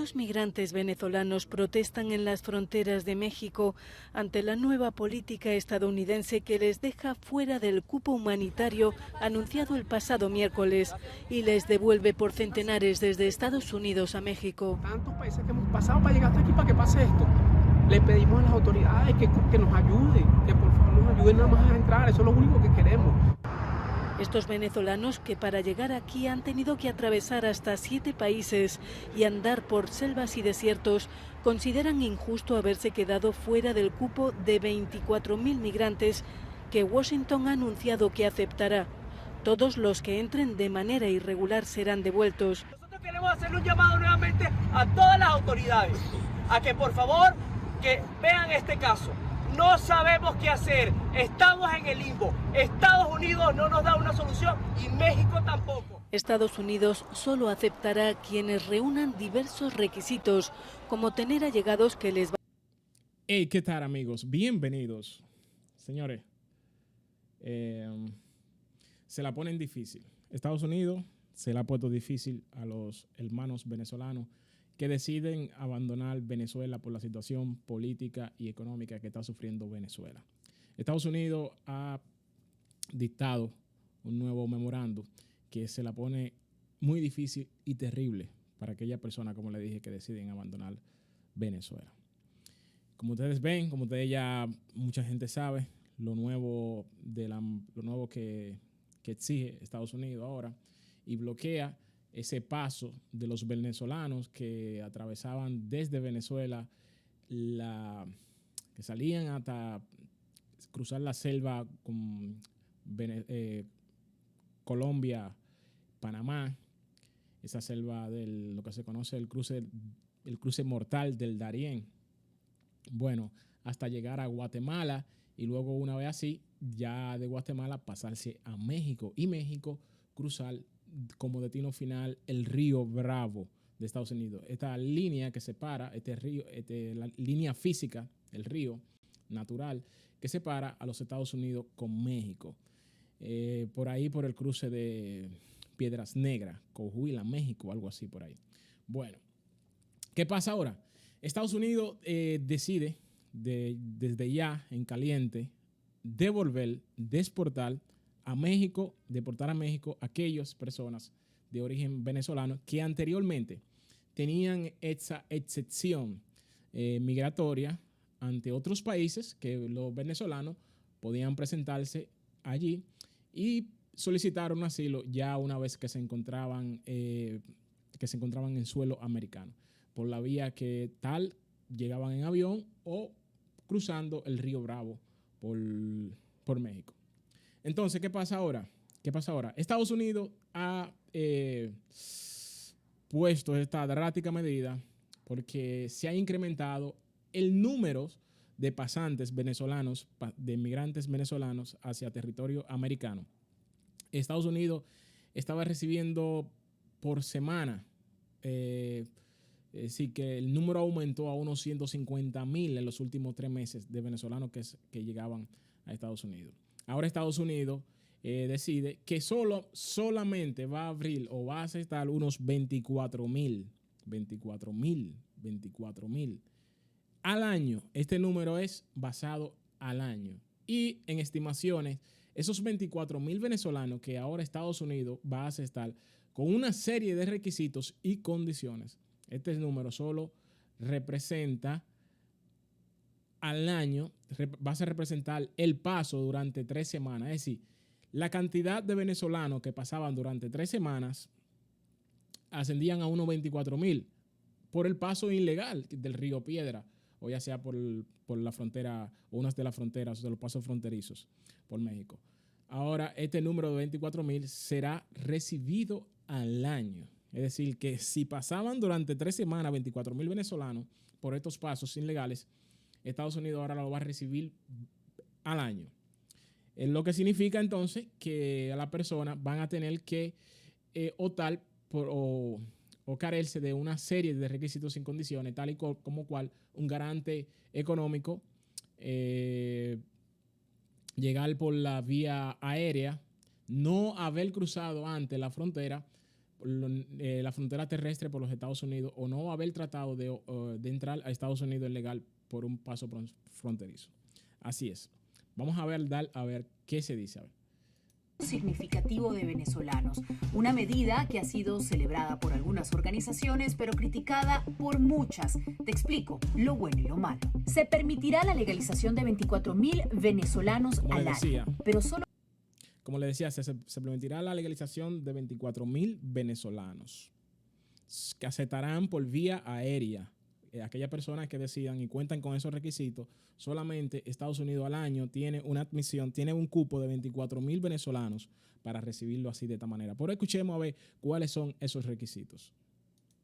200 migrantes venezolanos protestan en las fronteras de México ante la nueva política estadounidense que les deja fuera del cupo humanitario anunciado el pasado miércoles y les devuelve por centenares desde Estados Unidos a México. Tantos países que hemos pasado para llegar hasta aquí para que pase esto. Le pedimos a las autoridades que nos ayuden, que por favor nos ayuden nada más a entrar, eso es lo único que queremos. Estos venezolanos que para llegar aquí han tenido que atravesar hasta 7 países y andar por selvas y desiertos, consideran injusto haberse quedado fuera del cupo de 24.000 migrantes que Washington ha anunciado que aceptará. Todos los que entren de manera irregular serán devueltos. Nosotros queremos hacerle un llamado nuevamente a todas las autoridades, a que por favor que vean este caso. No sabemos qué hacer, estamos en el limbo. Estados Unidos no nos da una solución y México tampoco. Estados Unidos solo aceptará a quienes reúnan diversos requisitos, como tener allegados que les... Hey, ¿qué tal, amigos? Bienvenidos. Señores, se la ponen difícil. Estados Unidos se la ha puesto difícil a los hermanos venezolanos que deciden abandonar Venezuela por la situación política y económica que está sufriendo Venezuela. Estados Unidos ha dictado un nuevo memorando que se la pone muy difícil y terrible para aquellas personas, como le dije, que deciden abandonar Venezuela. Como ustedes ven, como ustedes ya mucha gente sabe, lo nuevo que exige Estados Unidos ahora y bloquea ese paso de los venezolanos que atravesaban desde Venezuela, que salían hasta cruzar la selva con Colombia, Panamá, esa selva de lo que se conoce el cruce mortal del Darién. Bueno, hasta llegar a Guatemala y luego una vez así, ya de Guatemala pasarse a México y México cruzar como destino final el río Bravo de Estados Unidos. Esta línea que separa, la línea física, el río natural, que separa a los Estados Unidos con México. Por ahí, por el cruce de Piedras Negras, Coahuila, México, algo así por ahí. Bueno, ¿qué pasa ahora? Estados Unidos decide desde ya en caliente deportar a México aquellas personas de origen venezolano que anteriormente tenían esa excepción migratoria ante otros países que los venezolanos podían presentarse allí y solicitaron asilo ya una vez que se encontraban en suelo americano, por la vía que tal llegaban en avión o cruzando el río Bravo por México. Entonces, ¿qué pasa ahora? Estados Unidos ha puesto esta drástica medida porque se ha incrementado el número de pasantes venezolanos, de migrantes venezolanos hacia territorio americano. Estados Unidos estaba recibiendo por semana, sí que el número aumentó a unos 150,000 en los últimos 3 meses de venezolanos que llegaban a Estados Unidos. Ahora Estados Unidos decide que solamente va a abrir o va a aceptar unos 24,000 al año. Este número es basado al año. Y en estimaciones, esos 24,000 venezolanos que ahora Estados Unidos va a aceptar con una serie de requisitos y condiciones, este número solo representa al año, va a representar el paso durante 3 semanas. Es decir, la cantidad de venezolanos que pasaban durante 3 semanas ascendían a unos 24,000 por el paso ilegal del río Piedra, o ya sea por la frontera o unas de las fronteras, de los pasos fronterizos por México. Ahora, este número de 24,000 será recibido al año. Es decir, que si pasaban durante 3 semanas 24,000 venezolanos por estos pasos ilegales, Estados Unidos ahora lo va a recibir al año. Es lo que significa entonces que a la persona van a tener que optar por o carecerse de una serie de requisitos y condiciones, tal y como cual un garante económico, llegar por la vía aérea, no haber cruzado antes la frontera la frontera terrestre por los Estados Unidos o no haber tratado de entrar a Estados Unidos legal por un paso fronterizo. Así es. Vamos a ver qué se dice. A ver. Significativo de venezolanos, una medida que ha sido celebrada por algunas organizaciones pero criticada por muchas. Te explico lo bueno y lo malo. Se permitirá la legalización de 24,000 venezolanos al año, pero solo... Como le decía, se permitirá la legalización de 24,000 venezolanos que aceptarán por vía aérea. Aquellas personas que decidan y cuentan con esos requisitos, solamente Estados Unidos al año tiene una admisión, tiene un cupo de 24,000 venezolanos para recibirlo así de esta manera. Pero escuchemos a ver cuáles son esos requisitos.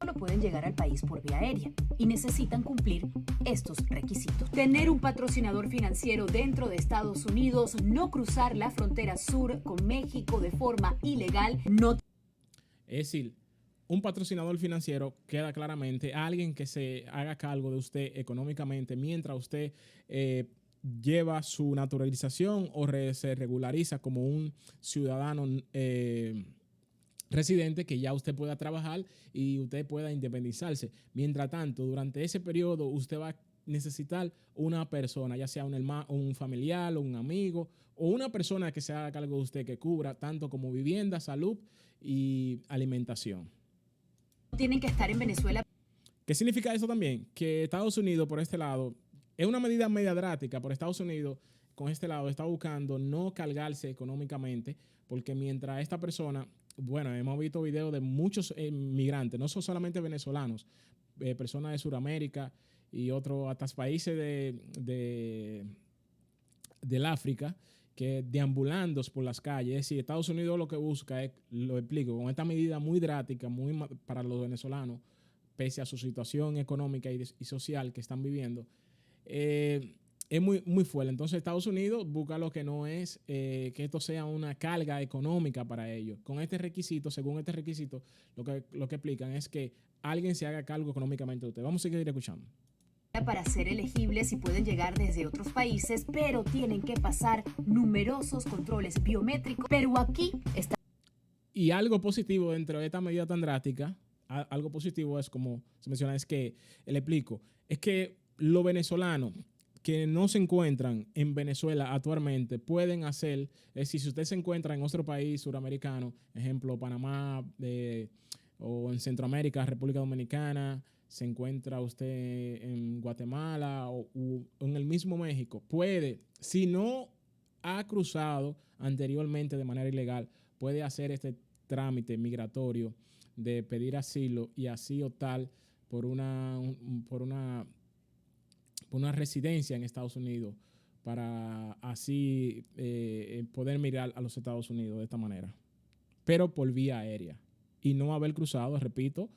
Solo pueden llegar al país por vía aérea y necesitan cumplir estos requisitos. Tener un patrocinador financiero dentro de Estados Unidos, no cruzar la frontera sur con México de forma ilegal, no... Es decir, un patrocinador financiero queda claramente alguien que se haga cargo de usted económicamente mientras usted lleva su naturalización o se regulariza como un ciudadano residente, que ya usted pueda trabajar y usted pueda independizarse. Mientras tanto, durante ese periodo usted va a necesitar una persona, ya sea un familiar o un amigo o una persona que se haga cargo de usted, que cubra tanto como vivienda, salud y alimentación. Tienen que estar en Venezuela. ¿Qué significa eso también? Que Estados Unidos, por este lado, es una medida media drástica, por Estados Unidos, con este lado, está buscando no cargarse económicamente, porque mientras esta persona, bueno, hemos visto videos de muchos migrantes, no son solamente venezolanos, personas de Sudamérica y otros, hasta países del África, que deambulando por las calles. Es decir, Estados Unidos lo que busca es, lo explico, con esta medida muy drástica, para los venezolanos, pese a su situación económica y social que están viviendo, es muy, muy fuerte. Entonces Estados Unidos busca lo que no es que esto sea una carga económica para ellos. Con este requisito, según este requisito, lo que explican es que alguien se haga cargo económicamente de usted. Vamos a seguir escuchando. Para ser elegibles y pueden llegar desde otros países, pero tienen que pasar numerosos controles biométricos. Pero aquí está. Y algo positivo dentro de esta medida tan drástica, algo positivo es, como se menciona, es que, le explico, es que los venezolanos que no se encuentran en Venezuela actualmente pueden hacer, es decir, si usted se encuentra en otro país suramericano, ejemplo Panamá, o en Centroamérica, República Dominicana, se encuentra usted en Guatemala o en el mismo México, puede, si no ha cruzado anteriormente de manera ilegal, puede hacer este trámite migratorio de pedir asilo y así optar por una residencia en Estados Unidos para así poder migrar a los Estados Unidos de esta manera, pero por vía aérea y no haber cruzado, repito,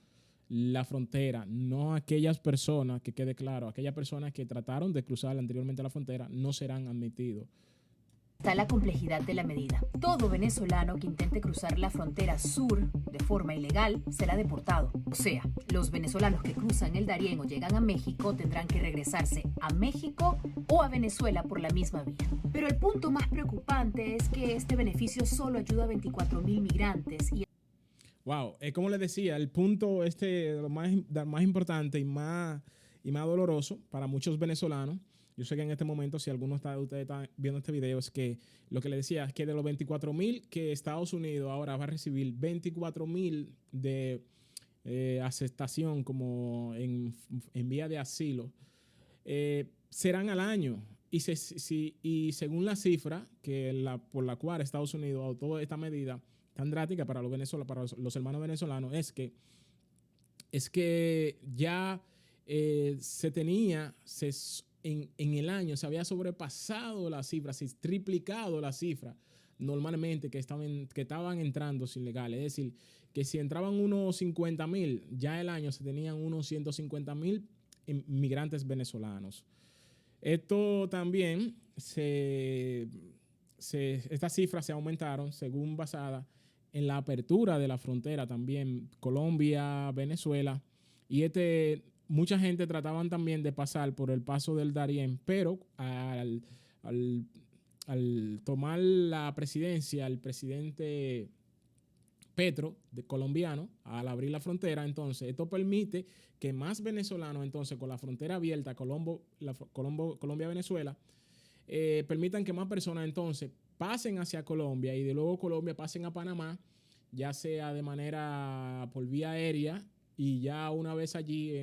la frontera. No aquellas personas, que quede claro, aquellas personas que trataron de cruzar anteriormente la frontera no serán admitidos. Está la complejidad de la medida. Todo venezolano que intente cruzar la frontera sur de forma ilegal será deportado. O sea, los venezolanos que cruzan el Darién o llegan a México tendrán que regresarse a México o a Venezuela por la misma vía. Pero el punto más preocupante es que este beneficio solo ayuda a 24,000 migrantes. Wow, como les decía, el punto lo más importante y más doloroso para muchos venezolanos. Yo sé que en este momento, si alguno de ustedes está viendo este video, es que lo que les decía es que de los 24,000 que Estados Unidos ahora va a recibir, 24,000 de aceptación como en vía de asilo, serán al año. Y según la cifra por la cual Estados Unidos adoptó esta medida tan drástica para los hermanos venezolanos, es que ya en el año se había sobrepasado la cifra, se triplicado la cifra normalmente que estaban entrando ilegales. Es decir, que si entraban unos 50,000, ya el año se tenían unos 150,000 inmigrantes venezolanos. Esto también, estas cifras se aumentaron según basada en la apertura de la frontera también, Colombia, Venezuela, y mucha gente trataban también de pasar por el paso del Darién, pero al tomar la presidencia, el presidente Petro, de colombiano, al abrir la frontera. Entonces, esto permite que más venezolanos, entonces, con la frontera abierta, Colombia-Venezuela, permitan que más personas, entonces, pasen hacia Colombia y de luego Colombia pasen a Panamá, ya sea de manera por vía aérea y ya una vez allí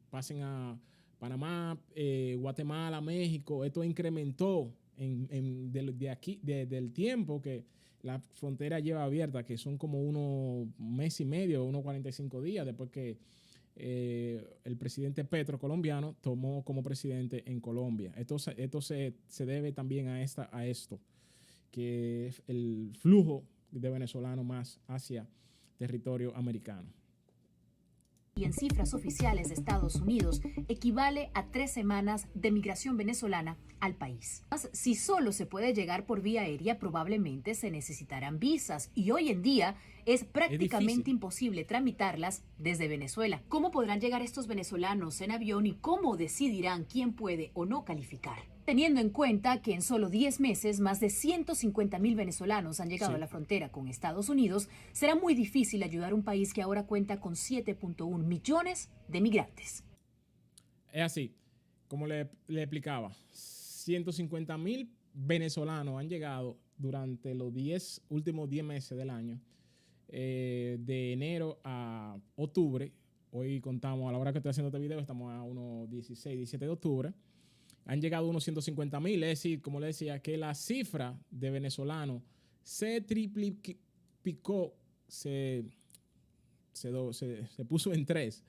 pasen a Panamá, Guatemala, México. Esto incrementó del tiempo que la frontera lleva abierta, que son como un mes y medio, unos 45 días después que el presidente Petro colombiano tomó como presidente en Colombia. Esto se debe también a esto, que es el flujo de venezolanos más hacia territorio americano. Y en cifras oficiales de Estados Unidos equivale a 3 semanas de migración venezolana al país. Si solo se puede llegar por vía aérea, probablemente se necesitarán visas y hoy en día es prácticamente imposible tramitarlas desde Venezuela. ¿Cómo podrán llegar estos venezolanos en avión y cómo decidirán quién puede o no calificar? Teniendo en cuenta que en solo 10 meses más de 150,000 venezolanos han llegado a la frontera con Estados Unidos, será muy difícil ayudar a un país que ahora cuenta con 7.1 millones de migrantes. Es así, como le explicaba, 150,000 venezolanos han llegado durante los últimos 10 meses del año, de enero a octubre. Hoy contamos, a la hora que estoy haciendo este video, estamos a unos 16, 17 de octubre. Han llegado unos 150,000, es decir, como le decía, que la cifra de venezolanos se triplicó, se puso en 3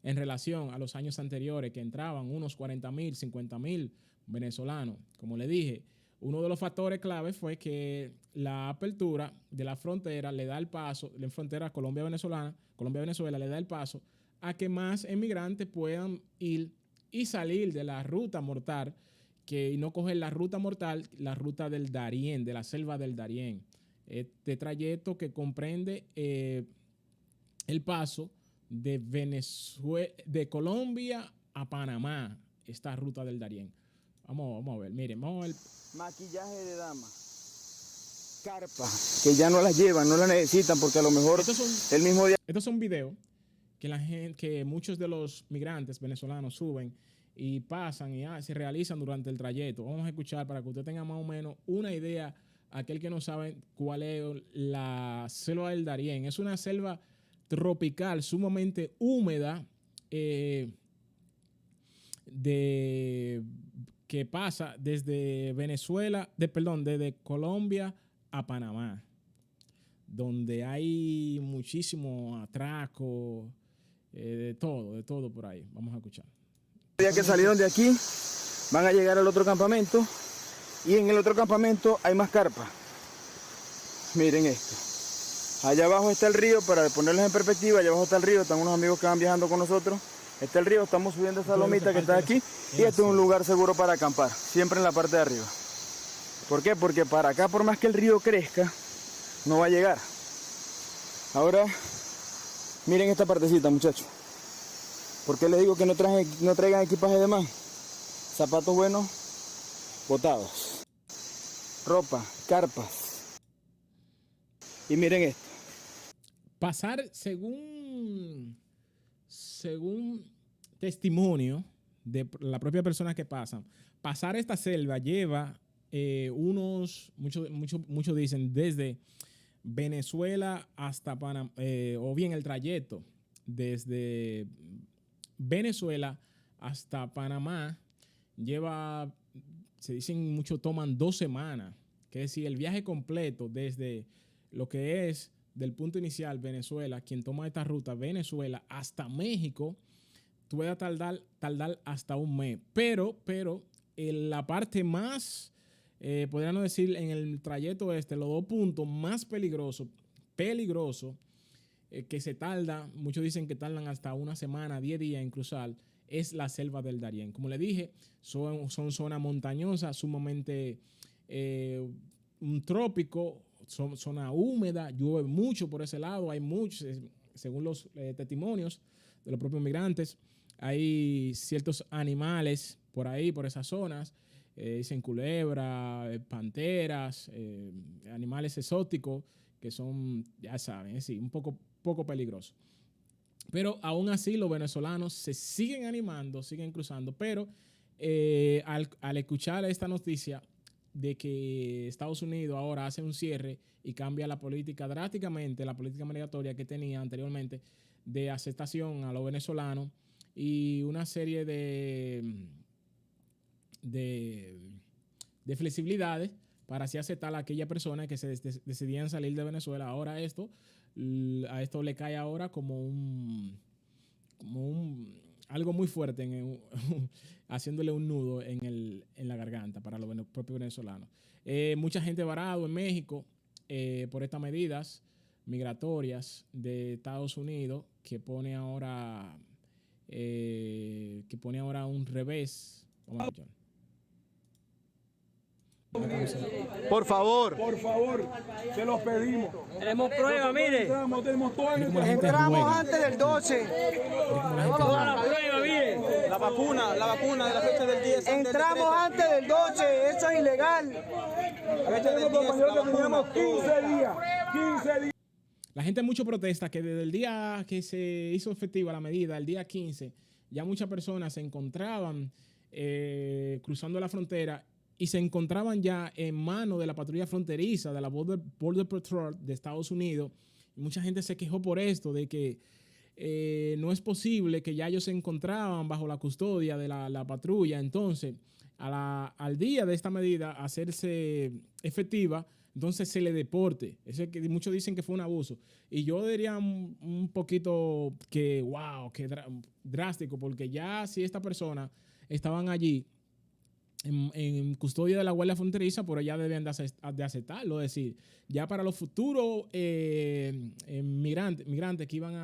en relación a los años anteriores, que entraban unos 40,000, 50,000 venezolanos. Como le dije, uno de los factores claves fue que la apertura de la frontera le da el paso, la frontera Colombia-Venezuela le da el paso a que más emigrantes puedan ir y salir de la ruta mortal, y no coger la ruta mortal, la ruta del Darién, de la selva del Darién. Este trayecto que comprende el paso de Colombia a Panamá, esta ruta del Darién. Vamos a ver, miren, vamos a ver. Maquillaje de dama, carpa, que ya no las llevan, no las necesitan porque a lo mejor el mismo día. Estos son videos que muchos de los migrantes venezolanos suben y pasan y se realizan durante el trayecto. Vamos a escuchar para que usted tenga más o menos una idea, aquel que no sabe cuál es la selva del Darién. Es una selva tropical sumamente húmeda, que pasa desde desde Colombia a Panamá, donde hay muchísimo atraco, de todo por ahí. Vamos a escuchar. El día que salieron de aquí, van a llegar al otro campamento y en el otro campamento hay más carpas. Miren esto. Allá abajo está el río, para ponerles en perspectiva, allá abajo está el río, están unos amigos que van viajando con nosotros. Está el río, estamos subiendo esa lomita que está aquí y este es un lugar seguro para acampar, siempre en la parte de arriba. ¿Por qué? Porque para acá, por más que el río crezca, no va a llegar. Ahora, miren esta partecita, muchachos. ¿Por qué les digo que no traigan equipaje de más? Zapatos buenos, botados. Ropa, carpas. Y miren esto. Pasar, según testimonio de la propia persona que pasan, pasar esta selva lleva muchos dicen, desde Venezuela hasta Panamá, o bien el trayecto desde Venezuela hasta Panamá lleva, se dicen muchos, toman 2 semanas. Que es decir, el viaje completo desde lo que es del punto inicial Venezuela, quien toma esta ruta Venezuela hasta México, puede tardar hasta un mes. Pero en la parte más, podríamos decir, en el trayecto los 2 puntos más peligrosos, que se tarda, muchos dicen que tardan hasta 1 semana, 10 días en cruzar, es la selva del Darién. Como le dije, son zonas montañosas, sumamente un trópico, son zona húmeda, llueve mucho por ese lado, hay muchos, según los testimonios de los propios migrantes, hay ciertos animales por ahí, por esas zonas, dicen culebra, panteras, animales exóticos que son, ya saben, sí, un poco peligrosos. Pero aún así los venezolanos se siguen animando, siguen cruzando, pero al escuchar esta noticia de que Estados Unidos ahora hace un cierre y cambia la política drásticamente, la política migratoria que tenía anteriormente de aceptación a los venezolanos y una serie de flexibilidades para así aceptar a aquellas personas que se decidían salir de Venezuela. Ahora a esto le cae ahora como algo muy fuerte, haciéndole un nudo en la garganta para los propios venezolanos. Mucha gente varado en México por estas medidas migratorias de Estados Unidos que pone ahora un revés. Vamos a escuchar. Por favor, se los pedimos. Tenemos pruebas, mire. entramos antes del 12. Toda la prueba, mire. La vacuna de la fecha del 10. Entramos antes del 12, eso es ilegal. Teníamos 15 días. La gente mucho protesta que desde el día que se hizo efectiva la medida, el día 15, ya muchas personas se encontraban cruzando la frontera y se encontraban ya en manos de la patrulla fronteriza, de la Border Patrol de Estados Unidos. Y mucha gente se quejó por esto, de que no es posible que ya ellos se encontraban bajo la custodia de la patrulla. Entonces, al día de esta medida hacerse efectiva, entonces se le deporte. Eso que muchos dicen que fue un abuso. Y yo diría un poquito que, wow, que drástico, porque ya si estas personas estaban allí en custodia de la Guardia Fronteriza, por allá deben de aceptarlo. Es decir, ya para los futuros migrantes que iban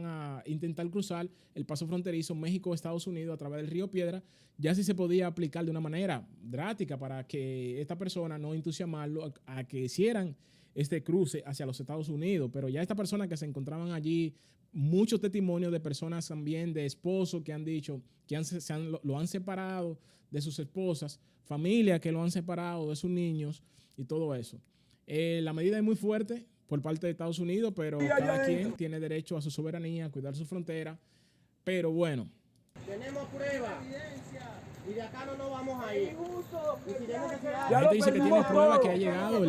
a intentar cruzar el paso fronterizo México-Estados Unidos a través del río Piedra, ya sí se podía aplicar de una manera drástica para que esta persona no entusiasmarlo a que hicieran este cruce hacia los Estados Unidos. Pero ya estas personas que se encontraban allí, muchos testimonios de personas también, de esposos que han dicho que lo han separado de sus esposas, familias que lo han separado de sus niños y todo eso. La medida es muy fuerte por parte de Estados Unidos, pero cada quien tiene derecho a su soberanía, a cuidar su frontera. Pero bueno. Tenemos pruebas. Y de acá no nos vamos a ir. La gente dice que tiene pruebas que ha llegado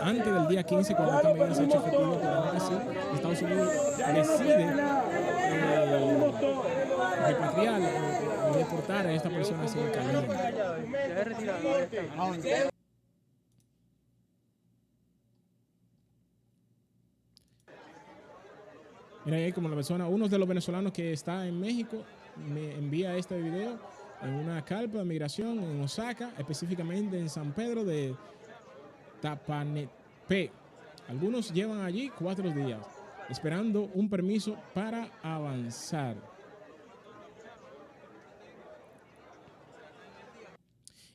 antes del día 15 cuando esta medida se ha hecho efectiva, pero aún así Estados Unidos decide repatriar o deportar a esta persona hacia el Caribe. Mira ahí como la persona, uno de los venezolanos que está en México me envía este video en una carpa de migración en Osaka, específicamente en San Pedro de Tapanepé. Algunos llevan allí 4 días esperando un permiso para avanzar.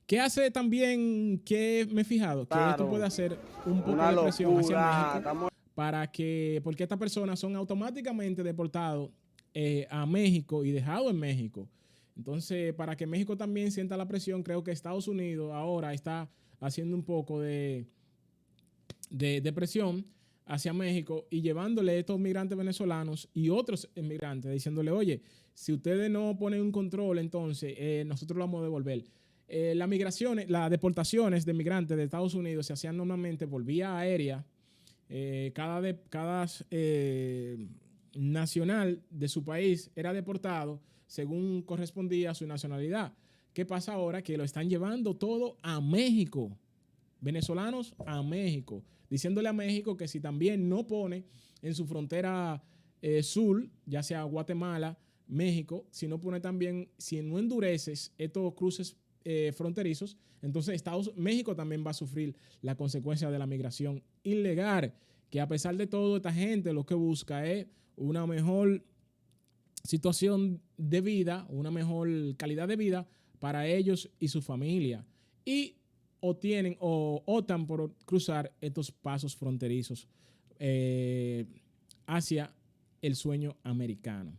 ¿Qué hace también que me he fijado? Que esto puede hacer un poco de presión hacia México porque estas personas son automáticamente deportados a México y dejados en México. Entonces, para que México también sienta la presión, creo que Estados Unidos ahora está haciendo un poco de presión hacia México y llevándole a estos migrantes venezolanos y otros inmigrantes, diciéndole, oye, si ustedes no ponen un control, entonces nosotros lo vamos a devolver. Las deportaciones de migrantes de Estados Unidos se hacían normalmente por vía aérea. Cada nacional de su país era deportado según correspondía a su nacionalidad. ¿Qué pasa ahora? Que lo están llevando todo a México. Venezolanos a México. Diciéndole a México que si también no pone en su frontera sur, ya sea Guatemala, México, si no pone también, si no endureces estos cruces fronterizos, entonces México también va a sufrir la consecuencia de la migración ilegal, que a pesar de todo esta gente lo que busca es una mejor situación de vida, una mejor calidad de vida para ellos y su familia, y optan por cruzar estos pasos fronterizos hacia el sueño americano.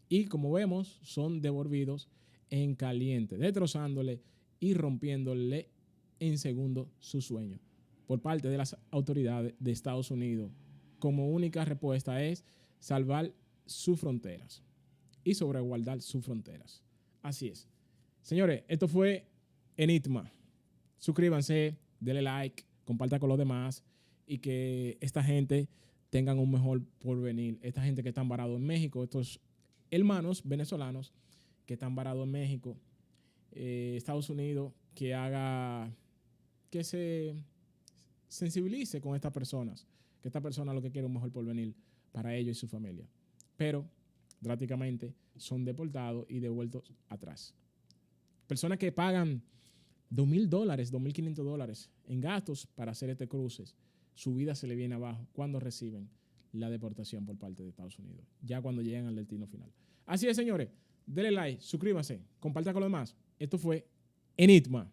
Y como vemos, son devolvidos en caliente, destrozándole y rompiéndole en segundo su sueño. por parte de las autoridades de Estados Unidos como única respuesta es salvar sus fronteras y sobreguardar sus fronteras. Así es. Señores, esto fue Enigma. Suscríbanse, denle like, compartan con los demás y que esta gente tengan un mejor porvenir. Esta gente que están varados en México, estos hermanos venezolanos que están varados en México, Estados Unidos, que se sensibilice con estas personas, que esta persona lo que quiere es un mejor porvenir para ellos y su familia. Pero drásticamente son deportados y devueltos atrás. Personas que pagan $2,000, $2,500 en gastos para hacer este cruces, su vida se le viene abajo cuando reciben la deportación por parte de Estados Unidos, ya cuando llegan al destino final. Así es, señores, denle like, suscríbanse, compartan con los demás. Esto fue Enigma.